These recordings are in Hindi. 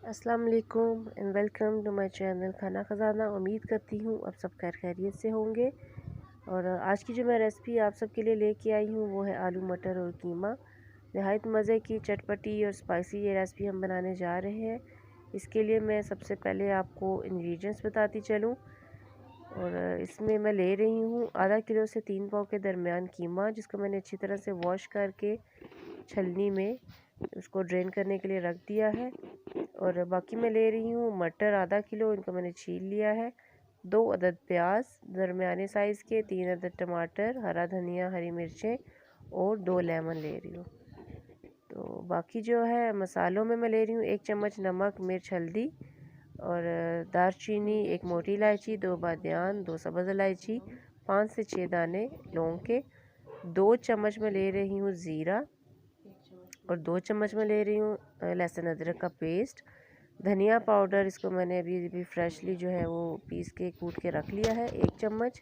अस्सलाम वालेकुम and welcome to my channel Khana Khazana. उम्मीद करती हूँ आप सब खैर खैरियत से होंगे। और आज की जो मैं रेसिपी आप सब के लिए लेके आई हूँ वो है आलू मटर और कीमा। नहायत मज़े की चटपटी और स्पाइसी ये रेसिपी हम बनाने जा रहे हैं। इसके लिए मैं सबसे पहले आपको इंग्रेडिएंट्स बताती चलूँ। और इसमें मैं ले रही हूँ आधा किलो से 3 पाव के दरमियान कीमा, जिसको मैंने अच्छी तरह से वॉश करके छलनी में उसको ड्रेन करने के लिए रख दिया है। और बाकी मैं ले रही हूँ मटर आधा किलो, इनको मैंने छील लिया है। 2 अदद प्याज दरमियाने साइज़ के, 3 अदद टमाटर, हरा धनिया, हरी मिर्चें और 2 लेमन ले रही हूँ। तो बाकी जो है मसालों में मैं ले रही हूँ 1 चम्मच नमक, मिर्च, हल्दी और दालचीनी, 1 मोटी इलायची, 2 बादियान, 2 सब्ज़ इलायची, 5 से 6 दाने लौंग के, 2 चम्मच मैं ले रही हूँ ज़ीरा और 2 चम्मच मैं ले रही हूँ लहसुन अदरक का पेस्ट। धनिया पाउडर, इसको मैंने अभी फ्रेशली जो है वो पीस के कूट के रख लिया है 1 चम्मच।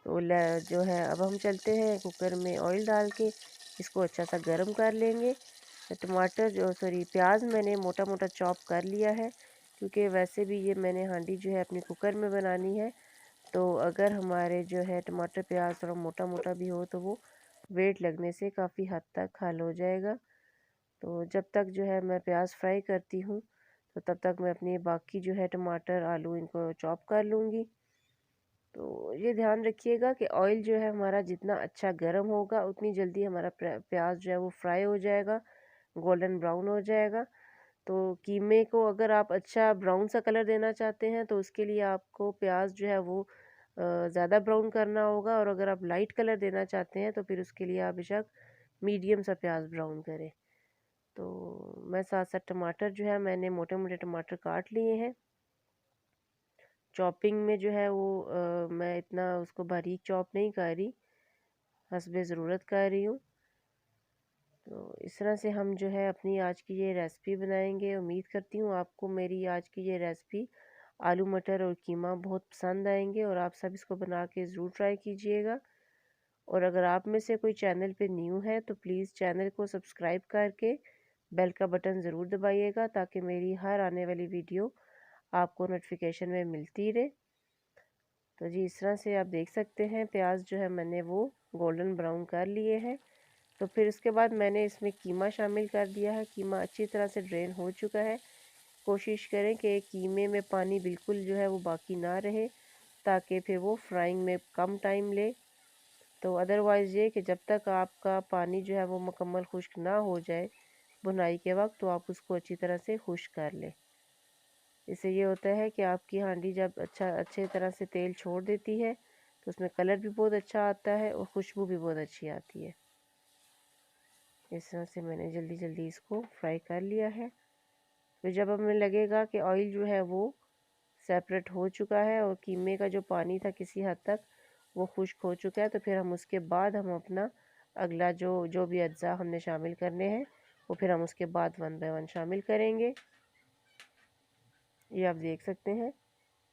तो जो है अब हम चलते हैं कुकर में ऑयल डाल के इसको अच्छा सा गर्म कर लेंगे। टमाटर जो सॉरी प्याज मैंने मोटा मोटा चॉप कर लिया है, क्योंकि वैसे भी ये मैंने हांडी जो है अपनी कुकर में बनानी है। तो अगर हमारे जो है टमाटर प्याज थोड़ा मोटा मोटा भी हो तो वो वेट लगने से काफ़ी हद तक हल हो जाएगा। तो जब तक जो है मैं प्याज फ्राई करती हूँ तो तब तक मैं अपनी बाकी जो है टमाटर आलू इनको चॉप कर लूँगी। तो ये ध्यान रखिएगा कि ऑयल जो है हमारा जितना अच्छा गर्म होगा उतनी जल्दी हमारा प्याज जो है वो फ्राई हो जाएगा, गोल्डन ब्राउन हो जाएगा। तो कीमे को अगर आप अच्छा ब्राउन सा कलर देना चाहते हैं तो उसके लिए आपको प्याज जो है वो ज़्यादा ब्राउन करना होगा, और अगर आप लाइट कलर देना चाहते हैं तो फिर उसके लिए आप बेशक मीडियम सा प्याज ब्राउन करें। तो मैं साथ साथ टमाटर जो है मैंने मोटे मोटे टमाटर काट लिए हैं। चॉपिंग में जो है वो मैं इतना उसको बारीक चॉप नहीं कर रही, हस्बे ज़रूरत कर रही हूँ। तो इस तरह से हम जो है अपनी आज की ये रेसिपी बनाएंगे। उम्मीद करती हूँ आपको मेरी आज की ये रेसिपी आलू मटर और कीमा बहुत पसंद आएंगे और आप सब इसको बना के ज़रूर ट्राई कीजिएगा। और अगर आप में से कोई चैनल पे न्यू है तो प्लीज़ चैनल को सब्सक्राइब करके बेल का बटन ज़रूर दबाइएगा, ताकि मेरी हर आने वाली वीडियो आपको नोटिफिकेशन में मिलती रहे। तो जी इस तरह से आप देख सकते हैं प्याज जो है मैंने वो गोल्डन ब्राउन कर लिए हैं। तो फिर उसके बाद मैंने इसमें कीमा शामिल कर दिया है। कीमा अच्छी तरह से ड्रेन हो चुका है। कोशिश करें कि कीमे में पानी बिल्कुल जो है वो बाकी ना रहे, ताकि फिर वो फ्राइंग में कम टाइम ले। तो अदरवाइज़ ये कि जब तक आपका पानी जो है वो मुकम्मल खुश्क ना हो जाए बुनाई के वक्त, तो आप उसको अच्छी तरह से खुश्क कर लें। इससे ये होता है कि आपकी हांडी जब अच्छे तरह से तेल छोड़ देती है तो उसमें कलर भी बहुत अच्छा आता है और खुशबू भी बहुत अच्छी आती है। इस तरह से मैंने जल्दी जल्दी इसको फ्राई कर लिया है। फिर जब हमें लगेगा कि ऑयल जो है वो सेपरेट हो चुका है और कीमे का जो पानी था किसी हद तक वो खुश्क हो चुका है, तो फिर हम उसके बाद हम अपना अगला जो जो भी अज्जा हमने शामिल करने हैं वो फिर हम उसके बाद 1 बाय 1 शामिल करेंगे। ये आप देख सकते हैं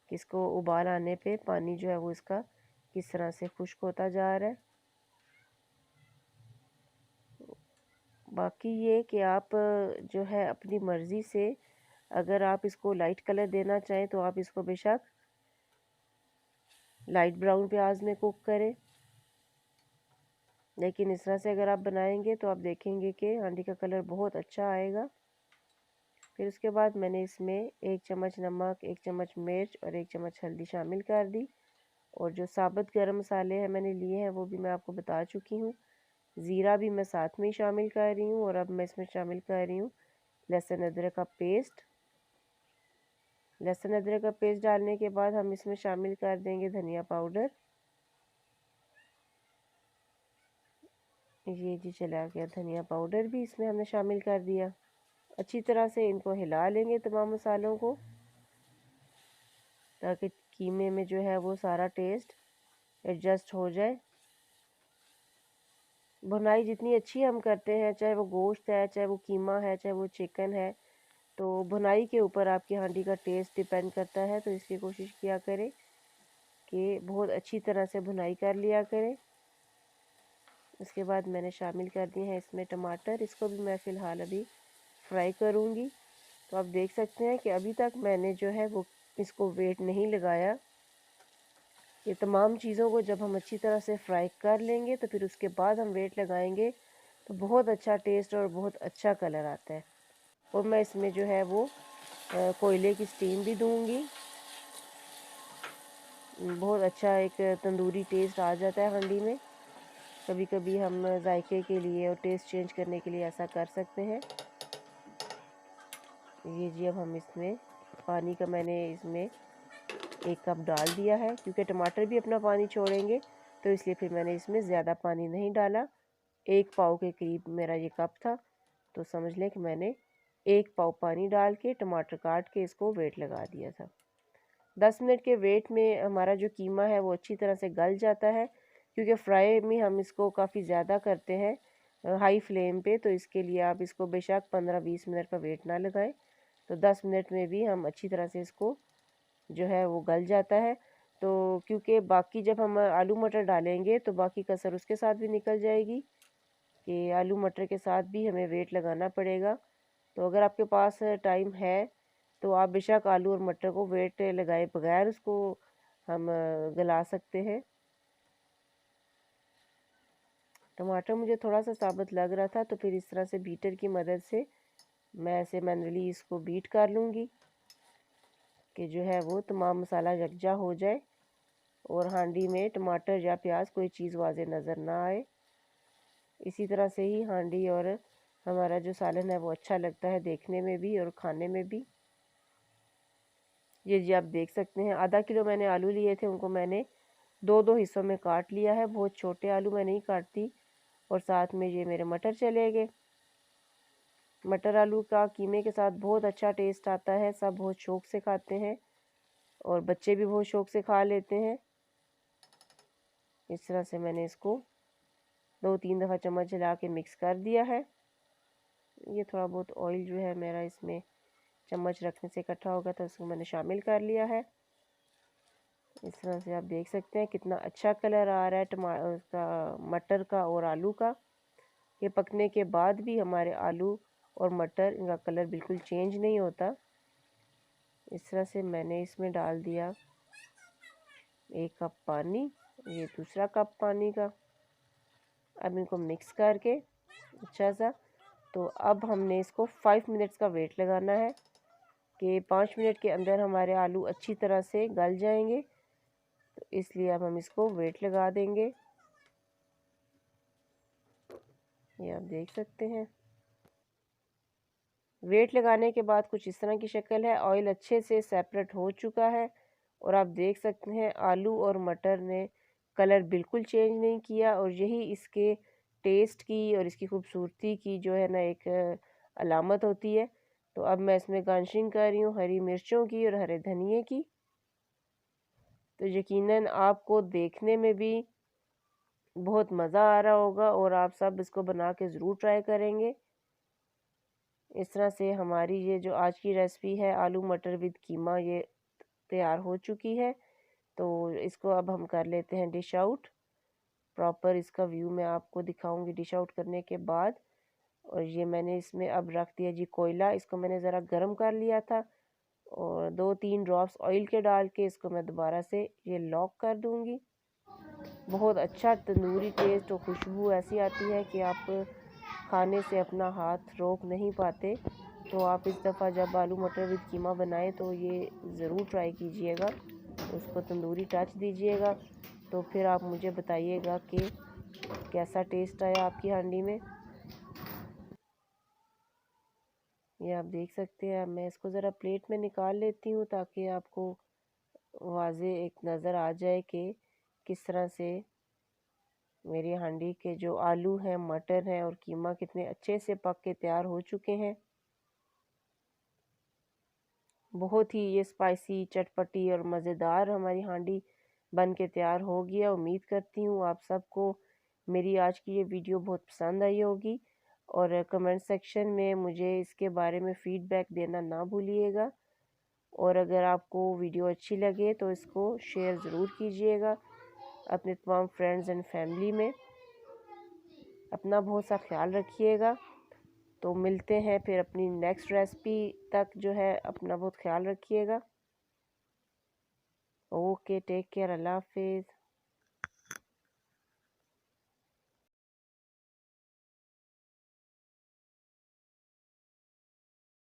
कि इसको उबाल आने पे पानी जो है वो इसका किस तरह से खुश्क होता जा रहा है। बाकी ये कि आप जो है अपनी मर्ज़ी से अगर आप इसको लाइट कलर देना चाहें तो आप इसको बेशक लाइट ब्राउन प्याज में कुक करें, लेकिन इस तरह से अगर आप बनाएंगे तो आप देखेंगे कि हांडी का कलर बहुत अच्छा आएगा। फिर उसके बाद मैंने इसमें 1 चम्मच नमक, 1 चम्मच मिर्च और 1 चम्मच हल्दी शामिल कर दी। और जो साबुत गरम मसाले हैं मैंने लिए हैं वो भी मैं आपको बता चुकी हूँ। ज़ीरा भी मैं साथ में ही शामिल कर रही हूँ। और अब मैं इसमें शामिल कर रही हूँ लहसुन अदरक का पेस्ट। लहसुन अदरक का पेस्ट डालने के बाद हम इसमें शामिल कर देंगे धनिया पाउडर। ये जी चला गया धनिया पाउडर भी इसमें हमने शामिल कर दिया। अच्छी तरह से इनको हिला लेंगे तमाम मसालों को, ताकि कीमे में जो है वो सारा टेस्ट एडजस्ट हो जाए। भुनाई जितनी अच्छी हम करते हैं, चाहे वो गोश्त है, चाहे वो कीमा है, चाहे वो चिकन है, तो भुनाई के ऊपर आपकी हांडी का टेस्ट डिपेंड करता है। तो इसकी कोशिश किया करें कि बहुत अच्छी तरह से भुनाई कर लिया करें। उसके बाद मैंने शामिल कर दिए हैं इसमें टमाटर। इसको भी मैं फ़िलहाल अभी फ्राई करूँगी। तो आप देख सकते हैं कि अभी तक मैंने जो है वो इसको वेट नहीं लगाया। ये तमाम चीज़ों को जब हम अच्छी तरह से फ्राई कर लेंगे तो फिर उसके बाद हम वेट लगाएंगे तो बहुत अच्छा टेस्ट और बहुत अच्छा कलर आता है। और मैं इसमें जो है वो कोयले की स्टीम भी दूंगी। बहुत अच्छा एक तंदूरी टेस्ट आ जाता है हांडी में। कभी कभी हम जायके के लिए और टेस्ट चेंज करने के लिए ऐसा कर सकते हैं। ये जी अब हम इसमें पानी का मैंने इसमें 1 कप डाल दिया है, क्योंकि टमाटर भी अपना पानी छोड़ेंगे तो इसलिए फिर मैंने इसमें ज़्यादा पानी नहीं डाला। 1 पाव के करीब मेरा ये कप था, तो समझ लें कि मैंने 1 पाव पानी डाल के टमाटर काट के इसको वेट लगा दिया था। 10 मिनट के वेट में हमारा जो कीमा है वो अच्छी तरह से गल जाता है, क्योंकि फ्राई में हम इसको काफ़ी ज़्यादा करते हैं हाई फ्लेम पे, तो इसके लिए आप इसको बेशक 15-20 मिनट का वेट ना लगाएं। तो 10 मिनट में भी हम अच्छी तरह से इसको जो है वो गल जाता है। तो क्योंकि बाकी जब हम आलू मटर डालेंगे तो बाकी कसर उसके साथ भी निकल जाएगी कि आलू मटर के साथ भी हमें वेट लगाना पड़ेगा। तो अगर आपके पास टाइम है तो आप बेशक आलू और मटर को वेट लगाए बगैर उसको हम गला सकते हैं। टमाटर मुझे थोड़ा सा साबुत लग रहा था, तो फिर इस तरह से बीटर की मदद से मैं ऐसे मैनुअली इसको बीट कर लूँगी कि जो है वो तमाम मसाला यकजा हो जाए और हांडी में टमाटर या प्याज कोई चीज़ वाज़े नज़र ना आए। इसी तरह से ही हांडी और हमारा जो सालन है वो अच्छा लगता है देखने में भी और खाने में भी। ये जी आप देख सकते हैं आधा किलो मैंने आलू लिए थे, उनको मैंने 2-2 हिस्सों में काट लिया है। बहुत छोटे आलू मैं नहीं काटती। और साथ में ये मेरे मटर चले गए। मटर आलू का कीमे के साथ बहुत अच्छा टेस्ट आता है, सब बहुत शौक़ से खाते हैं और बच्चे भी बहुत शौक़ से खा लेते हैं। इस तरह से मैंने इसको 2-3 दफ़ा चम्मच हिला के मिक्स कर दिया है। ये थोड़ा बहुत ऑयल जो है मेरा इसमें चम्मच रखने से इकट्ठा होगा तो उसको मैंने शामिल कर लिया है। इस तरह से आप देख सकते हैं कितना अच्छा कलर आ रहा है उसका मटर का और आलू का। ये पकने के बाद भी हमारे आलू और मटर इनका कलर बिल्कुल चेंज नहीं होता। इस तरह से मैंने इसमें डाल दिया 1 कप पानी, ये दूसरा कप पानी का। अब इनको मिक्स करके अच्छा सा, तो अब हमने इसको 5 मिनट्स का वेट लगाना है कि 5 मिनट के अंदर हमारे आलू अच्छी तरह से गल जाएंगे। तो इसलिए अब हम इसको वेट लगा देंगे। ये आप देख सकते हैं वेट लगाने के बाद कुछ इस तरह की शक्ल है। ऑयल अच्छे से सेपरेट हो चुका है और आप देख सकते हैं आलू और मटर ने कलर बिल्कुल चेंज नहीं किया, और यही इसके टेस्ट की और इसकी खूबसूरती की जो है ना एक अलामत होती है। तो अब मैं इसमें गार्निशिंग कर रही हूँ हरी मिर्चों की और हरे धनिए की। तो यकीनन आपको देखने में भी बहुत मज़ा आ रहा होगा और आप सब इसको बना के ज़रूर ट्राई करेंगे। इस तरह से हमारी ये जो आज की रेसिपी है आलू मटर विद कीमा ये तैयार हो चुकी है। तो इसको अब हम कर लेते हैं डिश आउट। प्रॉपर इसका व्यू मैं आपको दिखाऊंगी डिश आउट करने के बाद। और ये मैंने इसमें अब रख दिया जी कोयला, इसको मैंने ज़रा गर्म कर लिया था और 2-3 ड्रॉप्स ऑयल के डाल के इसको मैं दोबारा से ये लॉक कर दूंगी। बहुत अच्छा तंदूरी टेस्ट और खुशबू ऐसी आती है कि आप खाने से अपना हाथ रोक नहीं पाते। तो आप इस दफ़ा जब आलू मटर विद कीमा बनाएं तो ये ज़रूर ट्राई कीजिएगा, उसको तंदूरी टच दीजिएगा। तो फिर आप मुझे बताइएगा कि कैसा टेस्ट आया आपकी हांडी में। ये आप देख सकते हैं। अब मैं इसको ज़रा प्लेट में निकाल लेती हूँ ताकि आपको वाज़े एक नज़र आ जाए कि किस तरह से मेरी हांडी के जो आलू हैं, मटर हैं और कीमा कितने अच्छे से पक के तैयार हो चुके हैं। बहुत ही ये स्पाइसी, चटपटी और मज़ेदार हमारी हांडी बन के तैयार हो गया। उम्मीद करती हूँ आप सबको मेरी आज की ये वीडियो बहुत पसंद आई होगी और कमेंट सेक्शन में मुझे इसके बारे में फ़ीडबैक देना ना भूलिएगा। और अगर आपको वीडियो अच्छी लगे तो इसको शेयर ज़रूर कीजिएगा अपने तमाम फ्रेंड्स एंड फैमिली में। अपना बहुत सा ख्याल रखिएगा। तो मिलते हैं फिर अपनी नेक्स्ट रेसिपी तक। जो है अपना बहुत ख्याल रखिएगा। ओके, टेक केयर, अल्लाह हाफिज़।